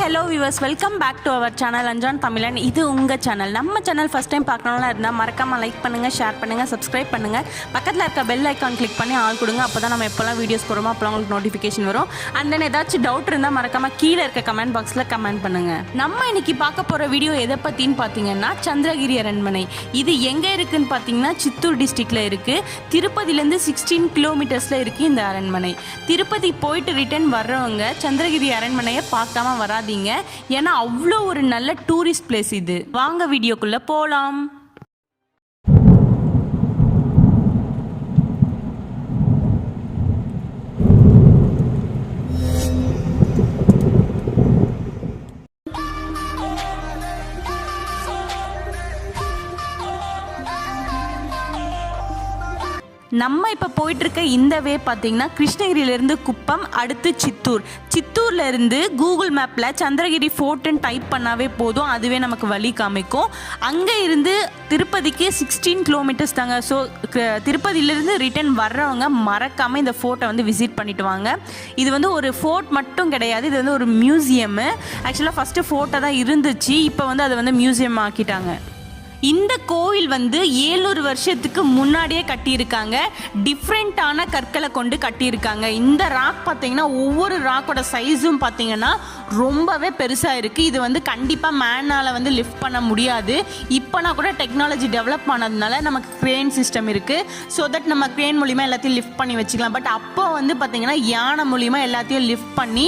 Hello viewers, welcome back to our channel Anjaan Tamizhan. இது உங்கள் channel. நம்ம சேனல் ஃபஸ்ட் டைம் பார்க்கணும்னா இருந்தால் மறக்காமல் லைக் பண்ணுங்கள், ஷேர் பண்ணுங்கள், சப்ஸ்கிரைப் பண்ணுங்கள். பக்கத்தில் இருக்க பெல் ஐக்கான் கிளிக் பண்ணி ஆல் கொடுங்க. அப்போ தான் நம்ம எப்போல்லாம் வீடியோஸ் போகிறோமோ அப்போலாம் உங்களுக்கு நோட்டிஃபிகேஷன் வரும். அண்ட் தென் ஏதாச்சும் டவுட் இருந்தால் மறக்காமல் கீழே இருக்க கமெண்ட் பாக்ஸில் கமெண்ட் பண்ணுங்கள். நம்ம இன்னைக்கு பார்க்க போகிற வீடியோ எதை பற்றின்னு பார்த்தீங்கன்னா சந்திரகிரி அரண்மனை. இது எங்கே இருக்குதுன்னு பார்த்தீங்கன்னா சித்தூர் டிஸ்ட்ரிக்டில் இருக்குது. திருப்பதியிலேருந்து 16 கிலோமீட்டர்ஸில் இருக்குது இந்த அரண்மனை. திருப்பதி போயிட்டு ரிட்டர்ன் வர்றவங்க சந்திரகிரி அரண்மனையை பார்க்காம வராதீங்க. ஏன்னா அவ்வளோ ஒரு நல்ல டூரிஸ்ட் பிளேஸ் இது. வாங்க வீடியோக்குள்ள போலாம். நம்ம இப்போ போயிட்டுருக்க இந்த வே பார்த்தீங்கன்னா கிருஷ்ணகிரியிலேருந்து குப்பம், அடுத்து சித்தூர். சித்தூர்லேருந்து கூகுள் மேப்பில் சந்திரகிரி ஃபோர்ட்டுன்னு டைப் பண்ணாவே போதும், அதுவே நமக்கு வழி காமிக்கும். அங்கே இருந்து திருப்பதிக்கு 16 கிலோமீட்டர்ஸ் தாங்க. ஸோ திருப்பதியிலேருந்து ரிட்டர்ன் வர்றவங்க மறக்காமல் இந்த ஃபோர்ட்டை வந்து விசிட் பண்ணிட்டு வாங்க. இது வந்து ஒரு ஃபோர்ட் மட்டும் கிடையாது, இது வந்து ஒரு மியூசியமு. ஆக்சுவலாக ஃபஸ்ட்டு ஃபோர்ட்டை தான் இருந்துச்சு, இப்போ வந்து அதை வந்து மியூசியம் ஆக்கிட்டாங்க. இந்த கோவில் வந்து 700 வருஷத்துக்கு முன்னாடியே கட்டியிருக்காங்க. டிஃப்ரெண்ட்டான கற்களை கொண்டு கட்டியிருக்காங்க. இந்த ராக் பார்த்தீங்கன்னா ஒவ்வொரு ராக்கோட சைஸும் பார்த்தீங்கன்னா ரொம்பவே பெருசாக இருக்குது. இது வந்து கண்டிப்பாக மேனால் வந்து லிஃப்ட் பண்ண முடியாது. இப்போனா கூட டெக்னாலஜி டெவலப் ஆனதுனால நமக்கு க்ரேன் சிஸ்டம் இருக்குது. ஸோ தட் நம்ம க்ரேன் மூலிமா எல்லாத்தையும் லிஃப்ட் பண்ணி வச்சுக்கலாம். பட் அப்போ வந்து பார்த்தீங்கன்னா யானை மூலிமா எல்லாத்தையும் லிஃப்ட் பண்ணி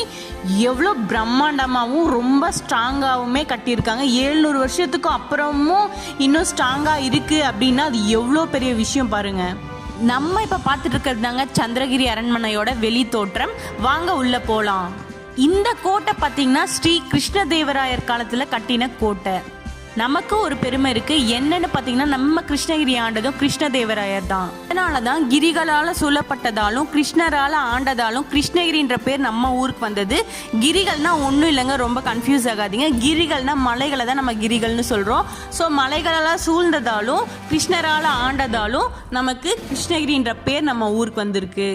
எவ்வளோ பிரம்மாண்டமாகவும் ரொம்ப ஸ்ட்ராங்காகவுமே கட்டியிருக்காங்க. 700 வருஷத்துக்கு அப்புறமும் இன்னும் ஸ்ட்ராங்காக இருக்குது அப்படின்னா அது எவ்வளோ பெரிய விஷயம் பாருங்கள். நம்ம இப்போ பார்த்துட்டு இருக்கிறது தாங்க சந்திரகிரி அரண்மனையோட வெளி தோற்றம். வாங்க உள்ளே போகலாம். இந்த கோட்டை பார்த்தீங்கன்னா ஸ்ரீ கிருஷ்ணதேவராயர் காலத்தில் கட்டின கோட்டை. நமக்கு ஒரு பெருமை இருக்குது. என்னன்னு பார்த்தீங்கன்னா நம்ம கிருஷ்ணகிரி ஆண்டதும் கிருஷ்ணதேவராயர் தான். அதனால தான் கிரிகளால் சூழப்பட்டதாலும் கிருஷ்ணரால் ஆண்டதாலும் கிருஷ்ணகிரின்ற பேர் நம்ம ஊருக்கு வந்தது. கிரிகள்னால் ஒன்றும் இல்லைங்க, ரொம்ப கன்ஃபியூஸ் ஆகாதீங்க. கிரிகள்னால் மலைகளை தான் நம்ம கிரிகள்னு சொல்கிறோம். ஸோ மலைகளால் சூழ்ந்ததாலும் கிருஷ்ணரால் ஆண்டதாலும் நமக்கு கிருஷ்ணகிரின்ற பேர் நம்ம ஊருக்கு வந்திருக்கு.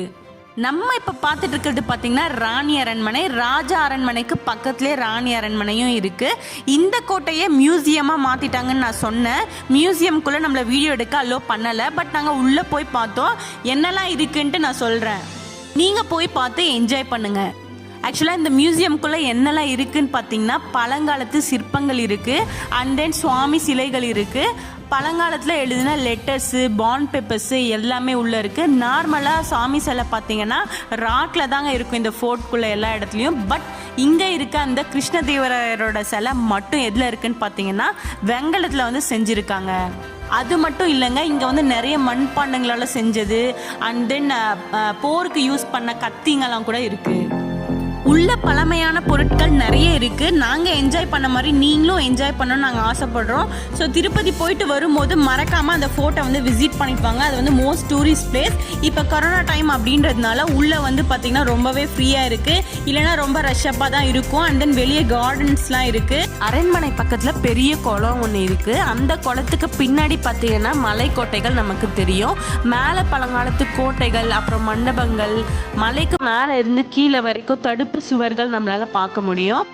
நம்ம இப்போ பார்த்துட்டு இருக்கிறது பார்த்தீங்கன்னா ராணி அரண்மனை. ராஜா அரண்மனைக்கு பக்கத்துலேயே ராணி அரண்மனையும் இருக்குது. இந்த கோட்டையை மியூசியமாக மாற்றிட்டாங்கன்னு நான் சொன்னேன். மியூசியம்குள்ளே நம்மளை வீடியோ எடுக்க அலோ பண்ணலை. பட் நாங்கள் உள்ளே போய் பார்த்தோம். என்னெல்லாம் இருக்குன்ட்டு நான் சொல்கிறேன், நீங்கள் போய் பார்த்து என்ஜாய் பண்ணுங்கள். ஆக்சுவலாக இந்த மியூசியம்குள்ளே என்னெல்லாம் இருக்குதுன்னு பார்த்தீங்கன்னா பழங்காலத்து சிற்பங்கள் இருக்குது. அண்ட் தென் சுவாமி சிலைகள் இருக்குது. பழங்காலத்தில் எழுதின லெட்டர்ஸு, பாண்ட் பேப்பர்ஸு எல்லாமே உள்ளே இருக்குது. நார்மலாக சாமி சிலை பார்த்தீங்கன்னா ராக்கில் தாங்க இருக்கும் இந்த ஃபோர்ட்குள்ளே எல்லா இடத்துலையும். பட் இங்கே இருக்க அந்த கிருஷ்ணதேவராயரோட சிலை மட்டும் எதில் இருக்குதுன்னு பார்த்தீங்கன்னா வெங்கலத்தில் வந்து செஞ்சுருக்காங்க. அது மட்டும் இல்லைங்க, இங்கே வந்து நிறைய மண்பாண்டங்களால் செஞ்சது அண்ட் தென் போருக்கு யூஸ் பண்ண கத்திங்கெல்லாம் கூட இருக்குது. உள்ள பழமையான பொருட்கள் நிறைய இருக்குது. நாங்கள் என்ஜாய் பண்ண மாதிரி நீங்களும் என்ஜாய் பண்ணணும்னு நாங்கள் ஆசைப்படுறோம். ஸோ திருப்பதி போயிட்டு வரும்போது மறக்காமல் அந்த ஃபோர்ட்டை வந்து விசிட் பண்ணிப்பாங்க. அது வந்து மோஸ்ட் டூரிஸ்ட் பிளேஸ். இப்போ கொரோனா டைம் அப்படின்றதுனால உள்ளே வந்து பார்த்திங்கன்னா ரொம்பவே ஃப்ரீயாக இருக்குது, இல்லைனா ரொம்ப ரஷ்ஷப்பாக தான் இருக்கும். அண்ட் தென் வெளியே கார்டன்ஸ்லாம் இருக்குது. அரண்மனை பக்கத்தில் பெரிய குளம் ஒன்று இருக்குது. அந்த குளத்துக்கு பின்னாடி பார்த்திங்கன்னா மலைக்கோட்டைகள் நமக்கு தெரியும். மேலே பழங்காலத்து கோட்டைகள், அப்புறம் மண்டபங்கள், மலைக்கு மேலே இருந்து கீழே வரைக்கும் தடுப்பு சுவர்கள் நம்மளால பார்க்க முடியும்.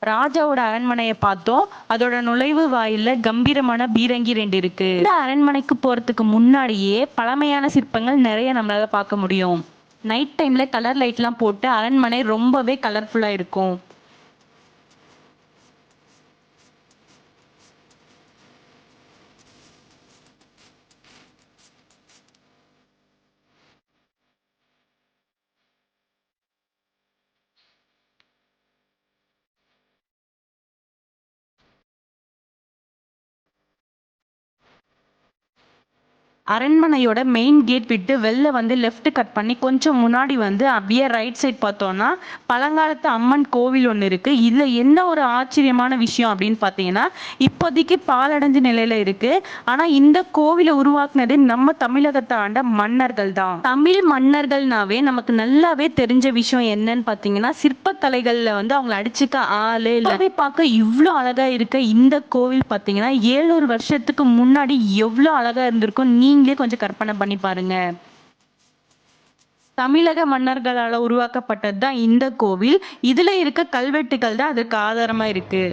ராஜாவோட அரண்மனையை பார்த்தோம். அதோட நுழைவு வாயில கம்பீரமான பீரங்கி 2 இருக்கு. இந்த அரண்மனைக்கு போறதுக்கு முன்னாடியே பழமையான சிற்பங்கள் நிறைய நம்மளால பார்க்க முடியும். நைட் டைம்ல கலர் லைட்லாம் போட்டு அரண்மனை ரொம்பவே கலர்ஃபுல்லா இருக்கும். அரண்மனையோட மெயின் கேட் விட்டு வெளில வந்து லெஃப்ட் கட் பண்ணி கொஞ்சம் முன்னாடி வந்து அப்படியே ரைட் சைட் பார்த்தோம்னா பழங்காலத்து அம்மன் கோவில் ஒன்று இருக்கு. இதுல என்ன ஒரு ஆச்சரியமான விஷயம் அப்படின்னு பார்த்தீங்கன்னா, இப்போதைக்கு பாழடைஞ்ச நிலையில இருக்கு. ஆனா இந்த கோவிலை உருவாக்குனது நம்ம தமிழகத்தை ஆண்ட மன்னர்கள் தான். தமிழ் மன்னர்கள்னாவே நமக்கு நல்லாவே தெரிஞ்ச விஷயம் என்னன்னு பார்த்தீங்கன்னா, சிற்பக்கலைகள்ல வந்து அவங்களை அடிச்சுக்க ஆளே இல்லை. பார்க்க இவ்வளோ அழகா இருக்க இந்த கோவில் பார்த்தீங்கன்னா 700 வருஷத்துக்கு முன்னாடி எவ்வளோ அழகா இருந்திருக்கும் நீங்களே கொஞ்சம் கற்பனை பண்ணி பாருங்க. தமிழக மன்னர்களால் உருவாக்கப்பட்டது தான் இந்த கோவில். இதுல இருக்க கல்வெட்டுகள் தான் அதற்கு ஆதாரமா இருக்கு.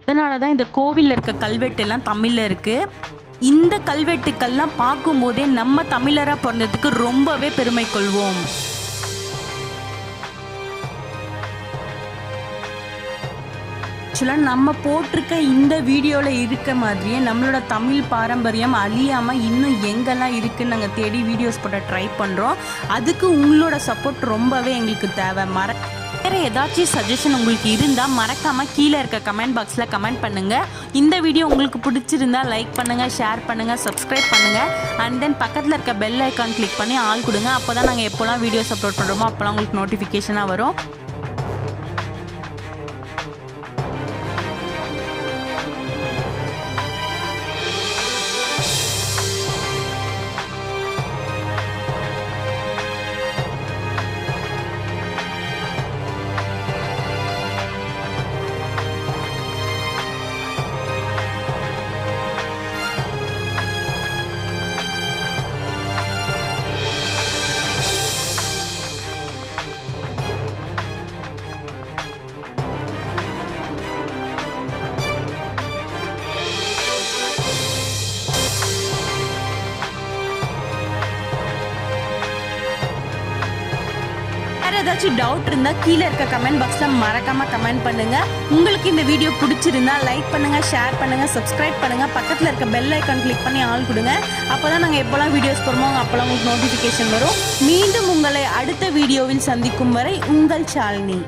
அதனாலதான் இந்த கோவில்ல இருக்க கல்வெட்டு எல்லாம் தமிழ்ல இருக்கு. இந்த கல்வெட்டுக்கள்லாம் பார்க்கும் போதே நம்ம தமிழரா பிறந்ததுக்கு ரொம்பவே பெருமை கொள்வோம். ஆக்சுவலாக நம்ம போட்டிருக்க இந்த வீடியோவில் இருக்க மாதிரியே நம்மளோட தமிழ் பாரம்பரியம் அழியாமல் இன்னும் எங்கெல்லாம் இருக்குன்னு நாங்கள் தேடி வீடியோஸ் போட ட்ரை பண்ணுறோம். அதுக்கு உங்களோட சப்போர்ட் ரொம்பவே எங்களுக்கு தேவை. வேறு ஏதாச்சும் சஜஷன் உங்களுக்கு இருந்தால் மறக்காமல் கீழே இருக்க கமெண்ட் பாக்ஸில் கமெண்ட் பண்ணுங்கள். இந்த வீடியோ உங்களுக்கு பிடிச்சிருந்தா லைக் பண்ணுங்கள், ஷேர் பண்ணுங்கள், சப்ஸ்கிரைப் பண்ணுங்கள். அண்ட் தென் பக்கத்தில் இருக்க பெல் ஐக்கான் கிளிக் பண்ணி ஆள் கொடுங்க. அப்போ தான் நாங்கள் எப்போல்லாம் வீடியோஸ் அப்லோட் பண்ணுறோமோ அப்போல்லாம் உங்களுக்கு நோட்டிஃபிகேஷனாக வரும். ஏதாச்சும் டவுட் இருந்தால் கீழே இருக்க கமெண்ட் பாக்ஸில் மறக்காமல் கமெண்ட் பண்ணுங்கள். உங்களுக்கு இந்த வீடியோ பிடிச்சிருந்தா லைக் பண்ணுங்கள், ஷேர் பண்ணுங்கள், சப்ஸ்கிரைப் பண்ணுங்கள். பக்கத்தில் இருக்க பெல் ஐக்கான் கிளிக் பண்ணி ஆள் கொடுங்க. அப்போ தான் நாங்கள் எப்போல்லாம் வீடியோஸ் போடுறோமோ அப்போல்லாம் உங்களுக்கு நோட்டிஃபிகேஷன் வரும். மீண்டும் உங்களை அடுத்த வீடியோவில் சந்திக்கும் வரை உங்கள் ஷாலினி.